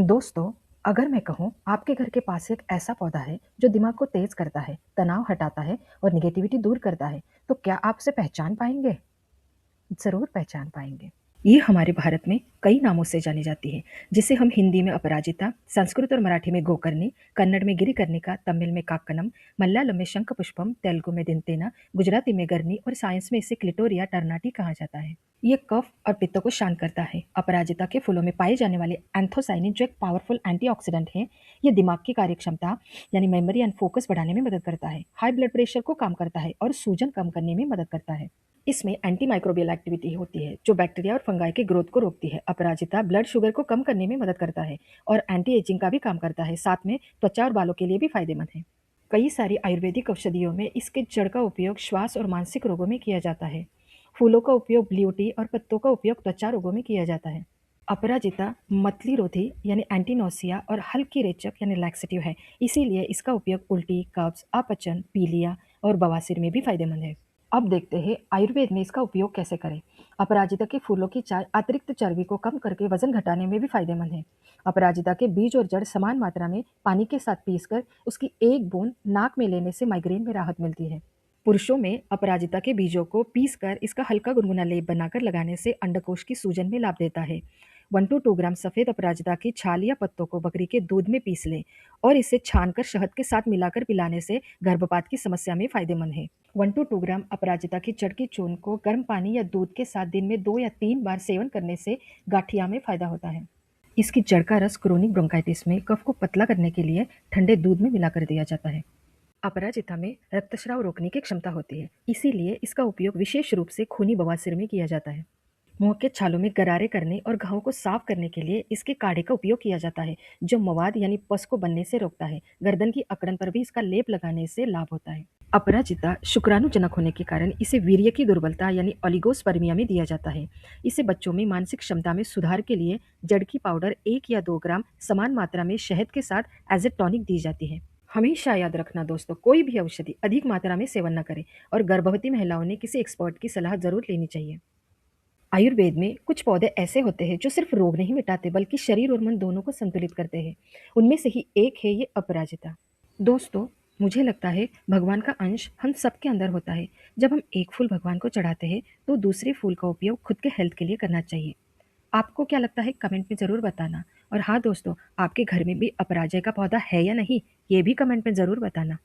दोस्तों, अगर मैं कहूँ आपके घर के पास एक ऐसा पौधा है जो दिमाग को तेज करता है, तनाव हटाता है और नेगेटिविटी दूर करता है, तो क्या आप उसे पहचान पाएंगे? ज़रूर पहचान पाएंगे। ये हमारे भारत में कई नामों से जानी जाती है, जिसे हम हिंदी में अपराजिता, संस्कृत और मराठी में गोकर्णी, कन्नड़ में गिरिकर्णिका, तमिल में काक्कनम, मलयालम में शंखपुष्पम, तेलुगु में दिनतेना, गुजराती में गरनी और साइंस में इसे क्लिटोरिया टर्नाटी कहा जाता है। ये कफ और पित्त को शांत करता है। अपराजिता के फूलों में पाए जाने वाले एंथोसाइनिन जो एक पावरफुल एंटीऑक्सीडेंट है, ये दिमाग की कार्यक्षमता यानी मेमोरी एंड फोकस बढ़ाने में मदद करता है, हाई ब्लड प्रेशर को कम करता है और सूजन कम करने में मदद करता है। इसमें एंटी माइक्रोबियल एक्टिविटी होती है जो बैक्टीरिया और फंगाई के ग्रोथ को रोकती है। अपराजिता ब्लड शुगर को कम करने में मदद करता है और एंटी एजिंग का भी काम करता है। साथ में त्वचा और बालों के लिए भी फायदेमंद है। कई सारी आयुर्वेदिक औषधियों में इसके जड़ का उपयोग श्वास और मानसिक रोगों में किया जाता है। फूलों का उपयोग ब्लू टी और पत्तों का उपयोग त्वचा रोगों में किया जाता है। अपराजिता मतली रोधी यानी एंटीनोसिया और हल्की रेचक यानी लैक्सेटिव है, इसीलिए इसका उपयोग उल्टी, कब्ज, अपचन, पीलिया और बवासीर में भी फायदेमंद है। अब देखते हैं आयुर्वेद में इसका उपयोग कैसे करें। अपराजिता के फूलों की चाय अतिरिक्त चर्बी को कम करके वजन घटाने में भी फायदेमंद है। अपराजिता के बीज और जड़ समान मात्रा में पानी के साथ पीसकर उसकी एक बूंद नाक में लेने से माइग्रेन में राहत मिलती है। पुरुषों में अपराजिता के बीजों को पीसकर इसका हल्का गुनगुना लेप बनाकर लगाने से अंडकोश की सूजन में लाभ देता है। 1 to 2 ग्राम सफ़ेद अपराजिता की छाल या पत्तों को बकरी के दूध में पीस लें और इसे छानकर शहद के साथ मिलाकर पिलाने से गर्भपात की समस्या में फायदेमंद है। 1 to 2 ग्राम अपराजिता की जड़ की चूर्ण को गर्म पानी या दूध के साथ दिन में 2 या 3 बार सेवन करने से गाठिया में फायदा होता है। इसकी जड़ का रस क्रोनिक ब्रोंकाइटिस में कफ को पतला करने के लिए ठंडे दूध में मिलाकर दिया जाता है। अपराजिता में रक्तस्राव रोकने की क्षमता होती है, इसीलिए इसका उपयोग विशेष रूप से खूनी बवासीर में किया जाता है। मुंह के छालों में गरारे करने और घावों को साफ करने के लिए इसके काढ़े का उपयोग किया जाता है, जो मवाद यानी पस को बनने से रोकता है। गर्दन की अकड़न पर भी इसका लेप लगाने से लाभ होता है। अपराजिता शुक्राणुजनक होने के कारण इसे वीर्य की दुर्बलता यानी ओलिगोस्पर्मिया में दिया जाता है। इसे बच्चों में मानसिक क्षमता में सुधार के लिए जड़ की पाउडर 1 या 2 ग्राम समान मात्रा में शहद के साथ एज ए टॉनिक दी जाती है। हमेशा याद रखना दोस्तों, कोई भी औषधि अधिक मात्रा में सेवन न करें और गर्भवती महिलाओं ने किसी एक्सपर्ट की सलाह जरूर लेनी चाहिए। आयुर्वेद में कुछ पौधे ऐसे होते हैं जो सिर्फ रोग नहीं मिटाते बल्कि शरीर और मन दोनों को संतुलित करते हैं। उनमें से ही एक है ये अपराजिता। दोस्तों, मुझे लगता है भगवान का अंश हम सबके अंदर होता है। जब हम एक फूल भगवान को चढ़ाते हैं तो दूसरे फूल का उपयोग खुद के हेल्थ के लिए करना चाहिए। आपको क्या लगता है कमेंट में ज़रूर बताना। और हाँ दोस्तों, आपके घर में भी अपराजय का पौधा है या नहीं, ये भी कमेंट में ज़रूर बताना।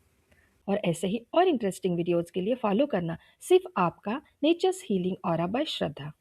और ऐसे ही और इंटरेस्टिंग वीडियोज़ के लिए फॉलो करना सिर्फ आपका नेचर्स हीलिंग ऑरा बाय श्रद्धा।